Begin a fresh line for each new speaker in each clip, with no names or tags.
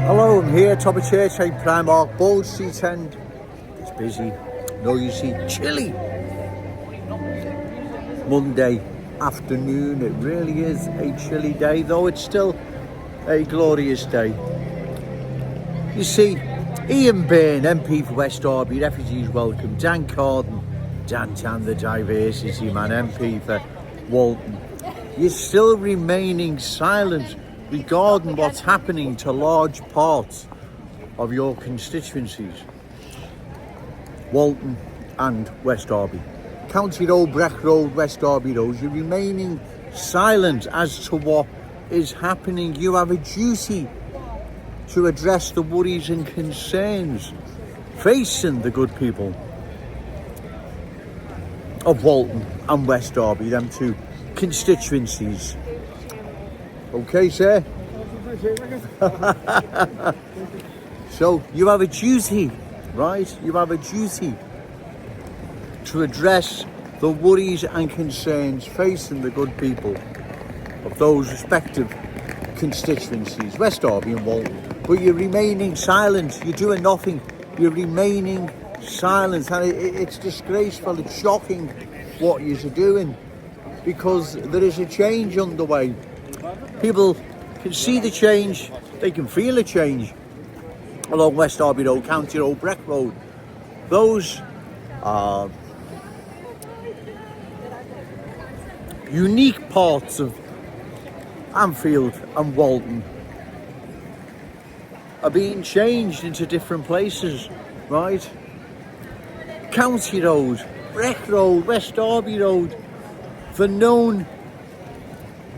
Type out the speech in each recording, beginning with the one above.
Hello, I'm here, top of Churchside Primark, Bold Street End. It's busy, noisy, chilly. Monday afternoon, it really is a chilly day, though it's still a glorious day. You see, Ian Byrne, MP for West Derby, Refugees Welcome, Dan Carden, Dan the Diversity Man, MP for Walton. You're still remaining silent regarding what's happening to large parts of your constituencies, Walton and West Derby. County Road, Breck Road, West Derby Road, you're remaining silent as to what is happening. You have a duty to address the worries and concerns facing the good people of Walton and West Derby, them two constituencies. Okay, sir? So you have a duty, right? You have a duty to address the worries and concerns facing the good people of those respective constituencies, West Derby and Walton. But you're remaining silent. You're doing nothing. You're remaining silent. And it's disgraceful. It's shocking what you're doing, because there is a change underway. People can see the change, they can feel the change along West Derby Road, County Road, Breck Road. Those are unique parts of Anfield and Walton are being changed into different places, right? County Road, Breck Road, West Derby Road, the known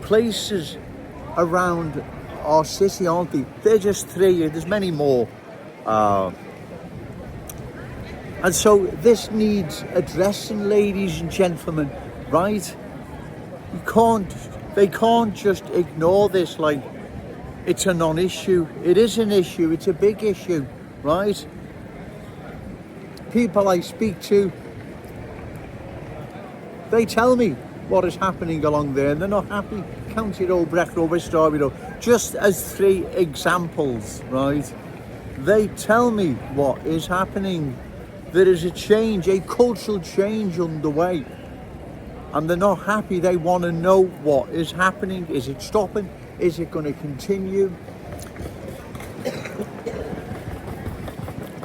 places around our city, aren't they? They're just three, there's many more. And so this needs addressing, ladies and gentlemen, right? They can't just ignore this like it's a non-issue. It is an issue, it's a big issue, right? People I speak to, they tell me what is happening along there, and they're not happy. County Road, Breck Road, West Derby Road, just as three examples, right? They tell me what is happening. There is a change, a cultural change underway, and they're not happy. They want to know what is happening. Is it stopping? Is it going to continue?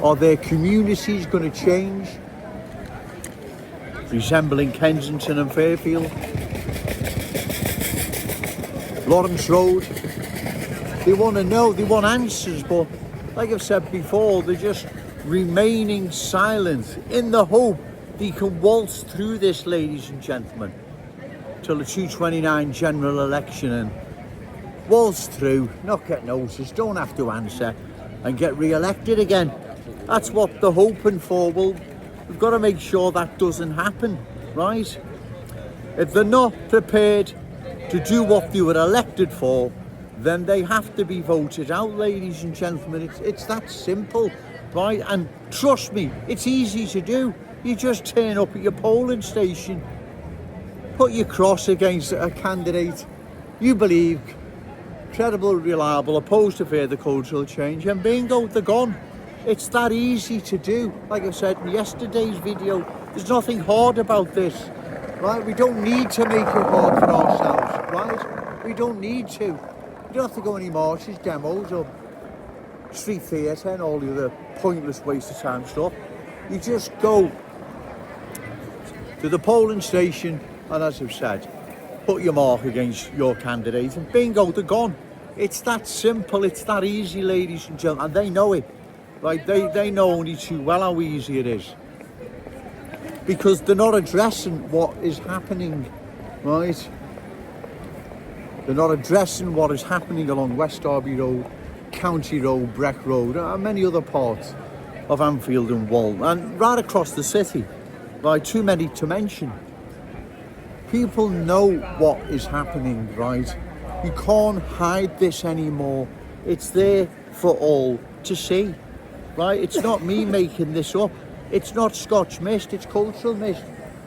Are their communities going to change, resembling Kensington and Fairfield, Lawrence Road? They want to know, they want answers, but like I've said before, they're just remaining silent in the hope they can waltz through this, ladies and gentlemen, till the 229 general election and waltz through, not get noticed, don't have to answer, and get re-elected again. That's what they're hoping for. Well, we've got to make sure that doesn't happen, right? If they're not prepared to do what they were elected for, then they have to be voted out, ladies and gentlemen. It's that simple, right? And trust me, it's easy to do. You just turn up at your polling station, put your cross against a candidate you believe credible, reliable, opposed to further cultural change, and bingo, they're gone. It's that easy to do. Like I said in yesterday's video, there's nothing hard about this, right? We don't need to make it hard for ourselves, right? We don't need to. We don't have to go any marches, demos, or street theatre and all the other pointless waste of time stuff. You just go to the polling station and, as I've said, put your mark against your candidate and bingo, they're gone. It's that simple, it's that easy, ladies and gentlemen, and they know it. Right, they know only too well how easy it is, because they're not addressing what is happening, right? They're not addressing what is happening along West Derby Road, County Road, Breck Road, and many other parts of Anfield and Walton, and right across the city, right? Too many to mention. People know what is happening, right? You can't hide this anymore. It's there for all to see. Right, it's not me making this up. It's not Scotch mist, it's cultural mist.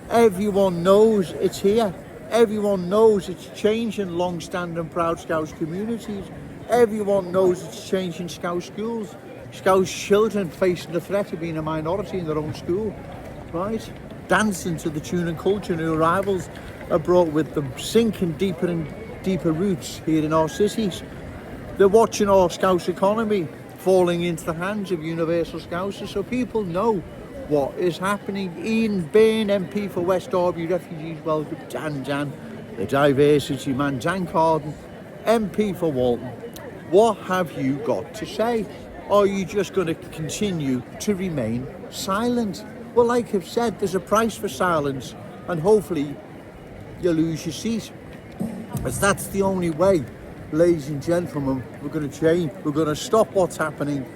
Everyone knows it's here. Everyone knows it's changing long-standing Proud Scouts communities. Everyone knows it's changing Scout schools. Scout children facing the threat of being a minority in their own school, right? Dancing to the tune and culture new arrivals are brought with them, sinking deeper and deeper roots here in our cities. They're watching our Scouse economy falling into the hands of universal Scousers, so people know what is happening. Ian Byrne, MP for West Derby Refugees Welcome, Jan, the diversity man, Dan Carden, MP for Walton. What have you got to say? Are you just going to continue to remain silent? Well, like I've said, there's a price for silence, and hopefully you lose your seat. As that's the only way, ladies and gentlemen, we're going to change. We're going to stop what's happening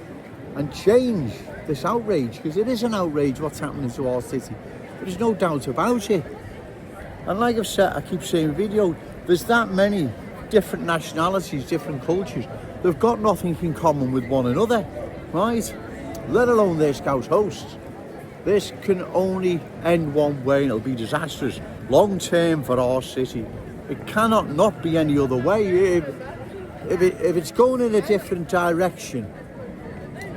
and change this outrage, because it is an outrage what's happening to our city. There's no doubt about it. And like I've said, I keep saying in video, there's that many different nationalities, different cultures. They've got nothing in common with one another, right? Let alone their Scout hosts. This can only end one way, and it'll be disastrous long term for our city. It cannot not be any other way. If it's going in a different direction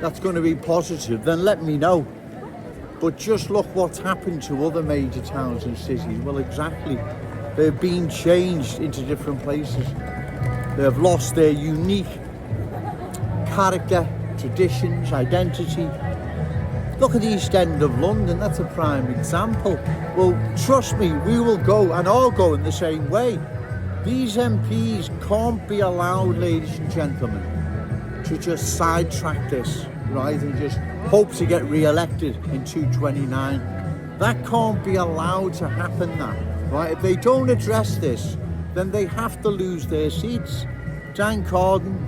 that's going to be positive, then let me know. But just look what's happened to other major towns and cities. Well, exactly. They've been changed into different places. They've lost their unique character, traditions, identity. Look at the East End of London, that's a prime example. Well, trust me, we will go and are going the same way. These MPs can't be allowed, ladies and gentlemen, to just sidetrack this, right, and just hope to get re-elected in 229. That can't be allowed to happen, that, right? If they don't address this, then they have to lose their seats. Dan Carden,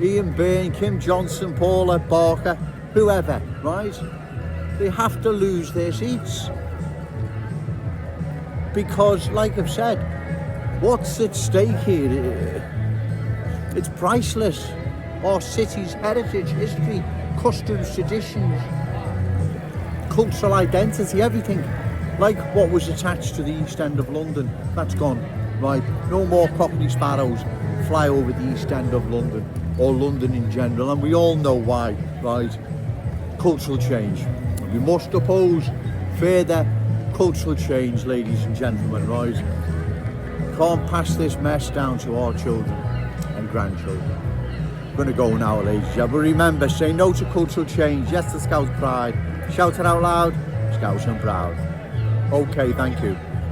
Ian Byrne, Kim Johnson, Paula Barker, whoever, right? They have to lose their seats. Because, like I've said, what's at stake here? It's priceless. Our city's heritage, history, customs, traditions, cultural identity, everything. Like what was attached to the East End of London, that's gone, right? No more Cockney sparrows fly over the East End of London, or London in general, and we all know why, right? Cultural change. We must oppose further cultural change, ladies and gentlemen, right? Can't pass this mess down to our children and grandchildren. I'm going to go now, ladies and gentlemen. But remember, say no to cultural change, yes to Scout pride, shout it out loud, Scouts and proud. Okay, thank you.